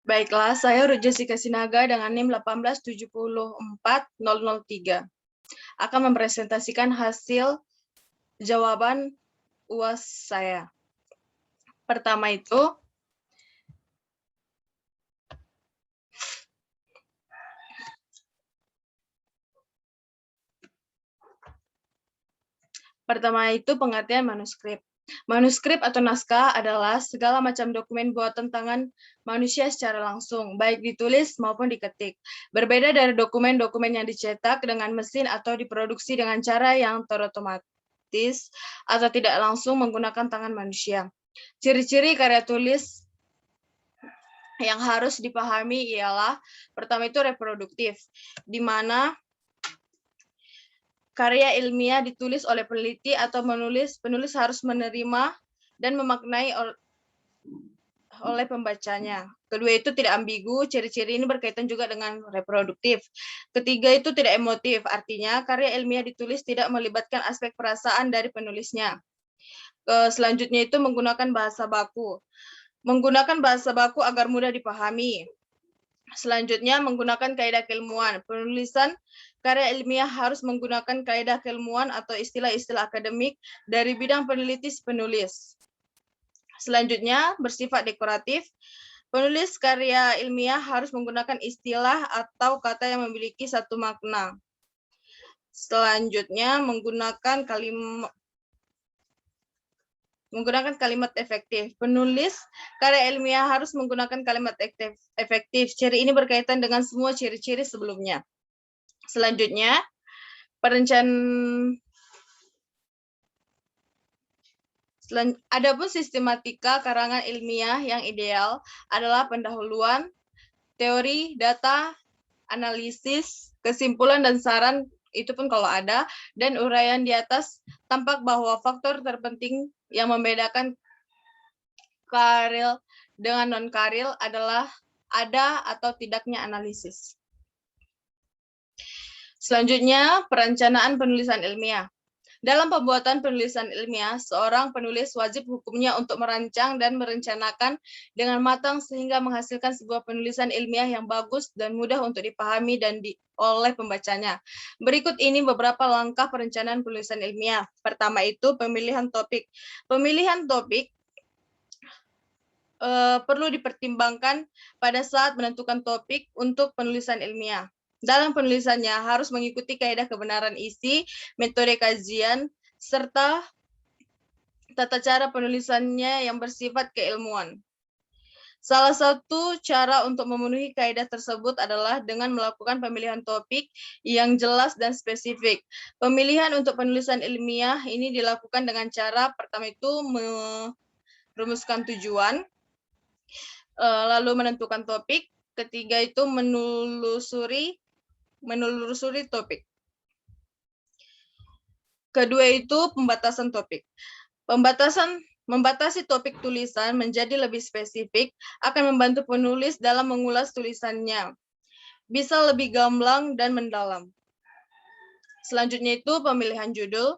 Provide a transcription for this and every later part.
Baiklah, saya Ruth Jessica Sinaga dengan NIM 1874003 akan mempresentasikan hasil jawaban UAS saya. Pertama itu pengertian manuskrip. Manuskrip atau naskah adalah segala macam dokumen buatan tangan manusia secara langsung, baik ditulis maupun diketik. Berbeda dari dokumen-dokumen yang dicetak dengan mesin atau diproduksi dengan cara yang terotomatis atau tidak langsung menggunakan tangan manusia. Ciri-ciri karya tulis yang harus dipahami ialah pertama itu reproduktif, di mana karya ilmiah ditulis oleh peneliti atau penulis harus menerima dan memaknai oleh pembacanya. Kedua itu tidak ambigu, ciri-ciri ini berkaitan juga dengan reproduktif. Ketiga itu tidak emotif, artinya karya ilmiah ditulis tidak melibatkan aspek perasaan dari penulisnya. Selanjutnya itu menggunakan bahasa baku. Menggunakan bahasa baku agar mudah dipahami. Selanjutnya, menggunakan kaidah keilmuan. Penulisan karya ilmiah harus menggunakan kaidah keilmuan atau istilah-istilah akademik dari bidang peneliti penulis. Selanjutnya, bersifat dekoratif. Penulis karya ilmiah harus menggunakan istilah atau kata yang memiliki satu makna. Selanjutnya, menggunakan kalimat efektif. Penulis karya ilmiah harus menggunakan kalimat efektif. Ciri ini berkaitan dengan semua ciri-ciri sebelumnya. Selanjutnya, adapun sistematika karangan ilmiah yang ideal adalah pendahuluan, teori, data, analisis, kesimpulan dan saran, itu pun kalau ada, dan uraian di atas tampak bahwa faktor terpenting yang membedakan karil dengan non-karil adalah ada atau tidaknya analisis. Selanjutnya, perencanaan penulisan ilmiah. Dalam pembuatan penulisan ilmiah, seorang penulis wajib hukumnya untuk merancang dan merencanakan dengan matang sehingga menghasilkan sebuah penulisan ilmiah yang bagus dan mudah untuk dipahami dan oleh pembacanya. Berikut ini beberapa langkah perencanaan penulisan ilmiah. Pertama itu pemilihan topik. Pemilihan topik perlu dipertimbangkan pada saat menentukan topik untuk penulisan ilmiah. Dalam penulisannya harus mengikuti kaidah kebenaran isi, metode kajian, serta tata cara penulisannya yang bersifat keilmuan. Salah satu cara untuk memenuhi kaidah tersebut adalah dengan melakukan pemilihan topik yang jelas dan spesifik. Pemilihan untuk penulisan ilmiah ini dilakukan dengan cara pertama itu merumuskan tujuan, lalu menentukan topik, ketiga itu menelusuri topik. Kedua itu pembatasan topik. Membatasi topik tulisan menjadi lebih spesifik akan membantu penulis dalam mengulas tulisannya. Bisa lebih gamblang dan mendalam. Selanjutnya itu pemilihan judul.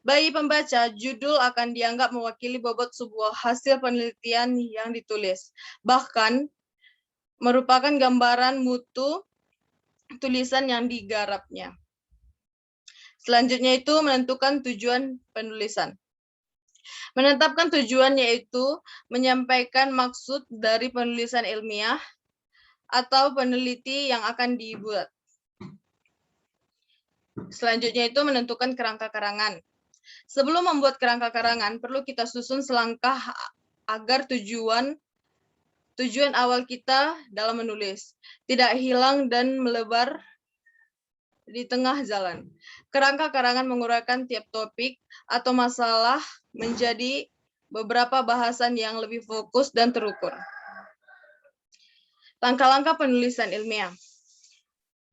Bagi pembaca, judul akan dianggap mewakili bobot sebuah hasil penelitian yang ditulis. Bahkan, merupakan gambaran mutu tulisan yang digarapnya. Selanjutnya itu menentukan tujuan penulisan. Menetapkan tujuan yaitu menyampaikan maksud dari penulisan ilmiah atau peneliti yang akan dibuat. Selanjutnya itu menentukan kerangka karangan. Sebelum membuat kerangka karangan, perlu kita susun selangkah agar tujuan awal kita dalam menulis tidak hilang dan melebar di tengah jalan. Kerangka karangan menguraikan tiap topik atau masalah menjadi beberapa bahasan yang lebih fokus dan terukur. Langkah-langkah penulisan ilmiah.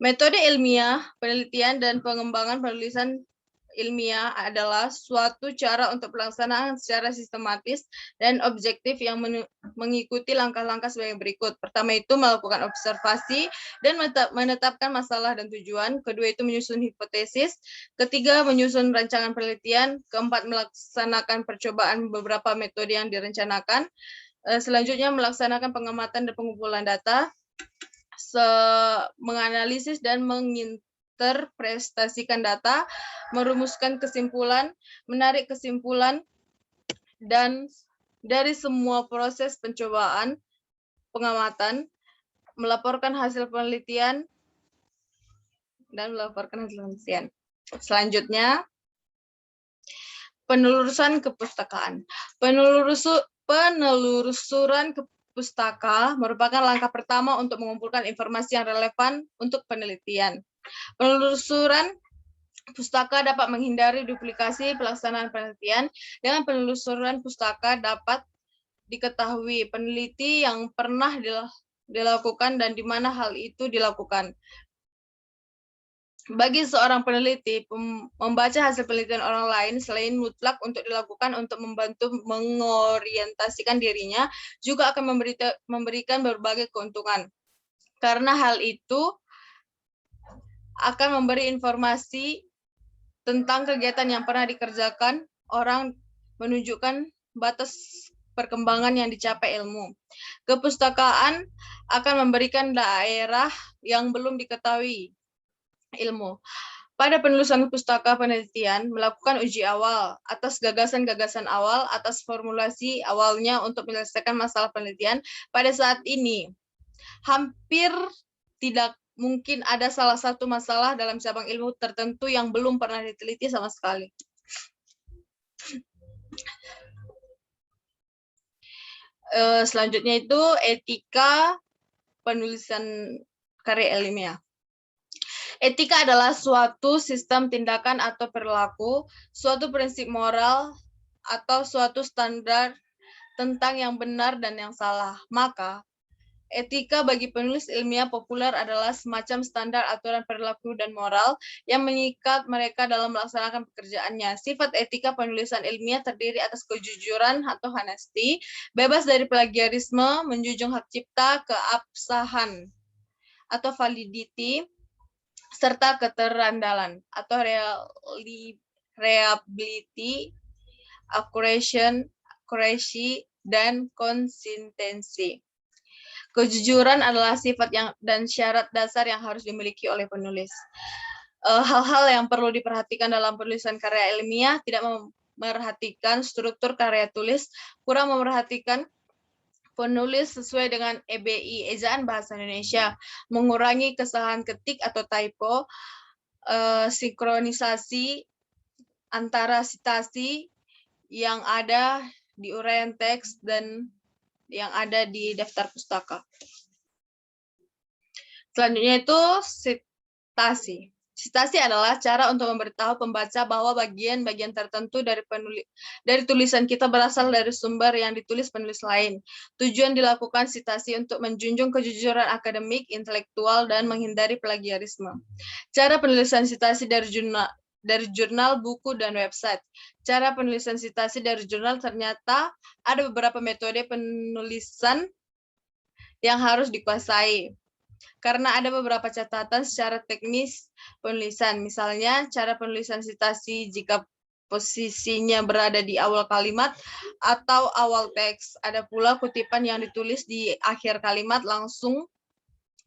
Metode ilmiah, penelitian, dan pengembangan penulisan ilmiah adalah suatu cara untuk pelaksanaan secara sistematis dan objektif yang mengikuti langkah-langkah sebagai berikut. Pertama itu melakukan observasi dan menetapkan masalah dan tujuan. Kedua itu menyusun hipotesis. Ketiga, menyusun rancangan penelitian. Keempat, melaksanakan percobaan beberapa metode yang direncanakan. Selanjutnya melaksanakan pengamatan dan pengumpulan data, menganalisis dan menginterpretasikan data, merumuskan kesimpulan, menarik kesimpulan, dan dari semua proses pencobaan, pengamatan, melaporkan hasil penelitian, dan melaporkan hasil penelitian. Selanjutnya, penelusuran kepustakaan. Penelusuran pustaka merupakan langkah pertama untuk mengumpulkan informasi yang relevan untuk penelitian. Penelusuran pustaka dapat menghindari duplikasi pelaksanaan penelitian. Dengan penelusuran pustaka dapat diketahui peneliti yang pernah dilakukan dan di mana hal itu dilakukan. Bagi seorang peneliti, membaca hasil penelitian orang lain selain mutlak untuk dilakukan untuk membantu mengorientasikan dirinya, juga akan memberikan berbagai keuntungan. Karena hal itu akan memberi informasi tentang kegiatan yang pernah dikerjakan orang, menunjukkan batas perkembangan yang dicapai ilmu. Kepustakaan akan memberikan daerah yang belum diketahui ilmu. Pada penelusuran pustaka penelitian, melakukan uji awal atas gagasan-gagasan awal, atas formulasi awalnya untuk menyelesaikan masalah penelitian. Pada saat ini, hampir tidak mungkin ada salah satu masalah dalam cabang ilmu tertentu yang belum pernah diteliti sama sekali. Selanjutnya itu etika penulisan karya ilmiah. Etika adalah suatu sistem tindakan atau perilaku, suatu prinsip moral, atau suatu standar tentang yang benar dan yang salah. Maka, etika bagi penulis ilmiah populer adalah semacam standar aturan perilaku dan moral yang mengikat mereka dalam melaksanakan pekerjaannya. Sifat etika penulisan ilmiah terdiri atas kejujuran atau honesty, bebas dari plagiarisme, menjunjung hak cipta, keabsahan atau validity, serta keterandalan atau reliability, accuracy, dan konsistensi. Kejujuran adalah sifat dan syarat dasar yang harus dimiliki oleh penulis. Hal-hal yang perlu diperhatikan dalam penulisan karya ilmiah, tidak memerhatikan struktur karya tulis, kurang memerhatikan penulis sesuai dengan EBI, Ejaan Bahasa Indonesia, mengurangi kesalahan ketik atau typo, sinkronisasi antara sitasi yang ada di uraian teks dan yang ada di daftar pustaka. Selanjutnya itu sitasi. Sitasi adalah cara untuk memberitahu pembaca bahwa bagian-bagian tertentu dari tulisan kita berasal dari sumber yang ditulis penulis lain. Tujuan dilakukan sitasi untuk menjunjung kejujuran akademik, intelektual, dan menghindari plagiarisme. Cara penulisan sitasi dari jurnal, buku, dan website. Cara penulisan sitasi dari jurnal ternyata ada beberapa metode penulisan yang harus dikuasai. Karena ada beberapa catatan secara teknis penulisan. Misalnya, cara penulisan sitasi jika posisinya berada di awal kalimat atau awal teks. Ada pula kutipan yang ditulis di akhir kalimat langsung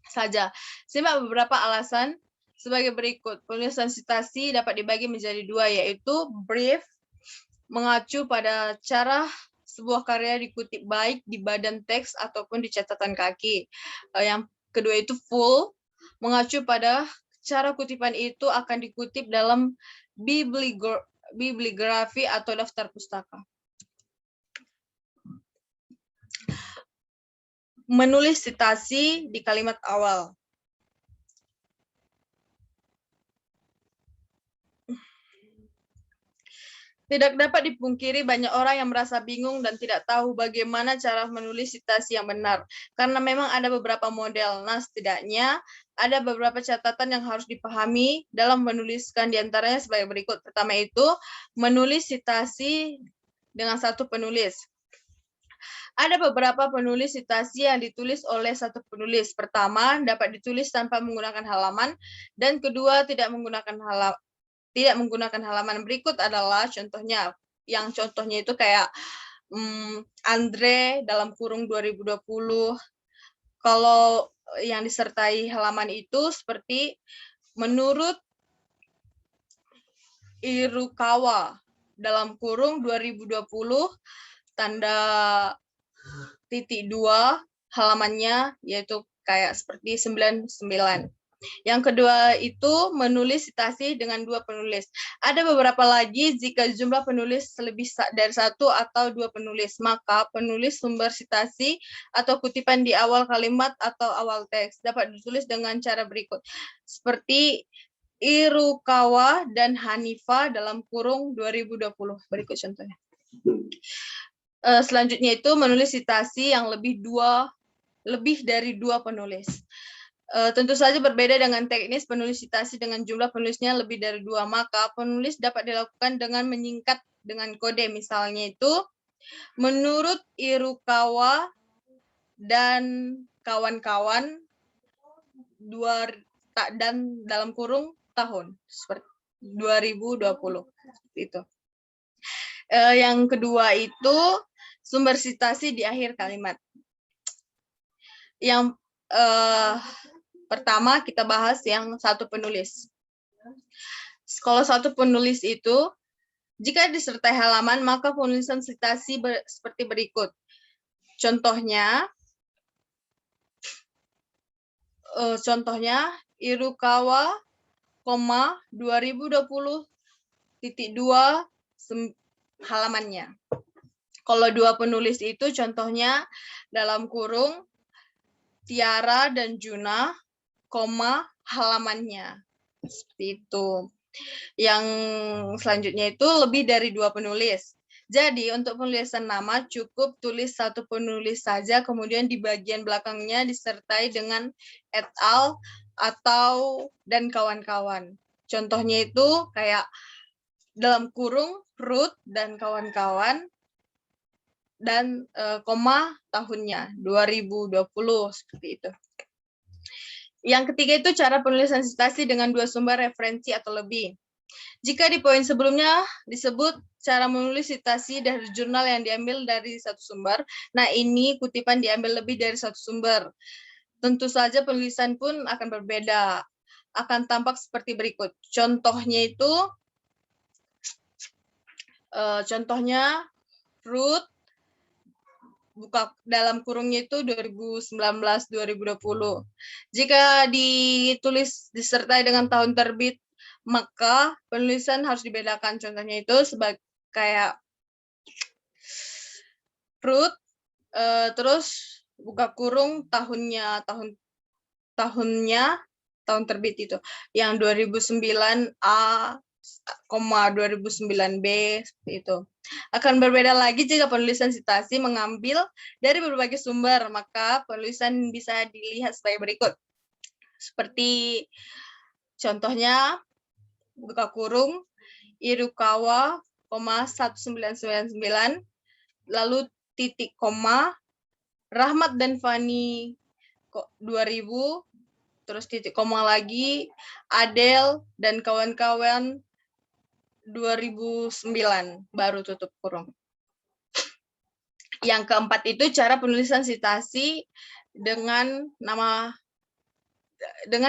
saja. Simak beberapa alasan sebagai berikut. Penulisan sitasi dapat dibagi menjadi dua, yaitu brief, mengacu pada cara sebuah karya dikutip baik di badan teks ataupun di catatan kaki. Yang kedua itu full, mengacu pada cara kutipan itu akan dikutip dalam bibliografi atau daftar pustaka. Menulis sitasi di kalimat awal. Tidak dapat dipungkiri banyak orang yang merasa bingung dan tidak tahu bagaimana cara menulis sitasi yang benar. Karena memang ada beberapa model. Nah, setidaknya ada beberapa catatan yang harus dipahami dalam menuliskan, diantaranya sebagai berikut. Pertama itu, menulis sitasi dengan satu penulis. Ada beberapa penulis sitasi yang ditulis oleh satu penulis. Pertama, dapat ditulis tanpa menggunakan halaman, dan kedua, tidak menggunakan halaman. Berikut adalah contohnya. Yang contohnya itu kayak Andre dalam kurung 2020. Kalau yang disertai halaman itu seperti menurut Irukawa dalam kurung 2020 tanda titik 2 halamannya yaitu kayak seperti 99. Yang kedua itu menulis citasi dengan 2 penulis. Ada beberapa lagi jika jumlah penulis lebih dari 1 atau 2 penulis, maka penulis sumber citasi atau kutipan di awal kalimat atau awal teks dapat ditulis dengan cara berikut. Seperti Irukawa dan Hanifa dalam kurung 2020. Berikut contohnya. Selanjutnya itu menulis citasi yang lebih dari 2 penulis. Tentu saja berbeda dengan teknis penulis citasi dengan jumlah penulisnya lebih dari 2, maka penulis dapat dilakukan dengan menyingkat dengan kode. Misalnya itu, menurut Irukawa dan kawan-kawan dan dalam kurung tahun seperti 2020 itu. Yang kedua itu sumber citasi di akhir kalimat. Yang pertama kita bahas yang satu penulis. Kalau satu penulis itu jika disertai halaman maka penulisan citasi seperti berikut. Contohnya Irukawa, 2020.2 halamannya. Kalau 2 penulis itu contohnya dalam kurung Tiara dan Juna, halamannya. Seperti itu. Yang selanjutnya itu lebih dari 2 penulis. Jadi untuk penulisan nama cukup tulis satu penulis saja, kemudian di bagian belakangnya disertai dengan et al. Atau dan kawan-kawan. Contohnya itu kayak dalam kurung Ruth dan kawan-kawan dan tahunnya 2020 seperti itu. Yang ketiga itu cara penulisan citasi dengan 2 sumber referensi atau lebih. Jika di poin sebelumnya disebut cara menulis citasi dari jurnal yang diambil dari satu sumber, nah ini kutipan diambil lebih dari satu sumber. Tentu saja penulisan pun akan berbeda, akan tampak seperti berikut. Contohnya itu, Ruth, buka dalam kurungnya itu 2019-2020. Jika ditulis disertai dengan tahun terbit, maka penulisan harus dibedakan. Contohnya itu sebagai kayak Ruth, terus buka kurung tahun terbit itu yang 2009A, 2009B seperti itu. Akan berbeda lagi jika penulisan citasi mengambil dari berbagai sumber, maka penulisan bisa dilihat sebagai berikut. Seperti contohnya buka kurung Irukawa, 1999, lalu titik koma Rahmat dan Fani 2000, terus titik koma lagi Adele dan kawan-kawan 2009, baru tutup kurung. Yang keempat itu cara penulisan citasi dengan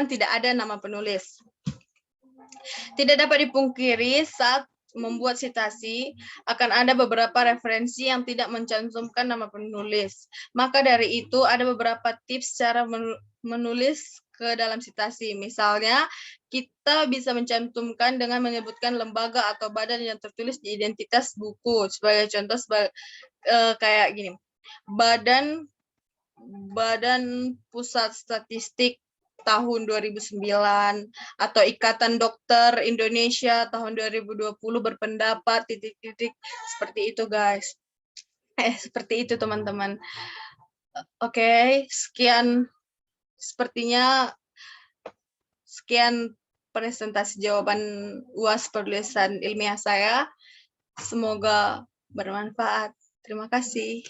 tidak ada nama penulis. Tidak dapat dipungkiri saat membuat citasi akan ada beberapa referensi yang tidak mencantumkan nama penulis. Maka dari itu ada beberapa tips cara menulis ke dalam citasi. Misalnya, kita bisa mencantumkan dengan menyebutkan lembaga atau badan yang tertulis di identitas buku. Sebagai contoh, kayak gini. Badan Pusat Statistik tahun 2009 atau Ikatan Dokter Indonesia tahun 2020 berpendapat titik-titik seperti itu, guys. Seperti itu, teman-teman. Oke, sekian presentasi jawaban UAS penulisan ilmiah saya. Semoga bermanfaat. Terima kasih.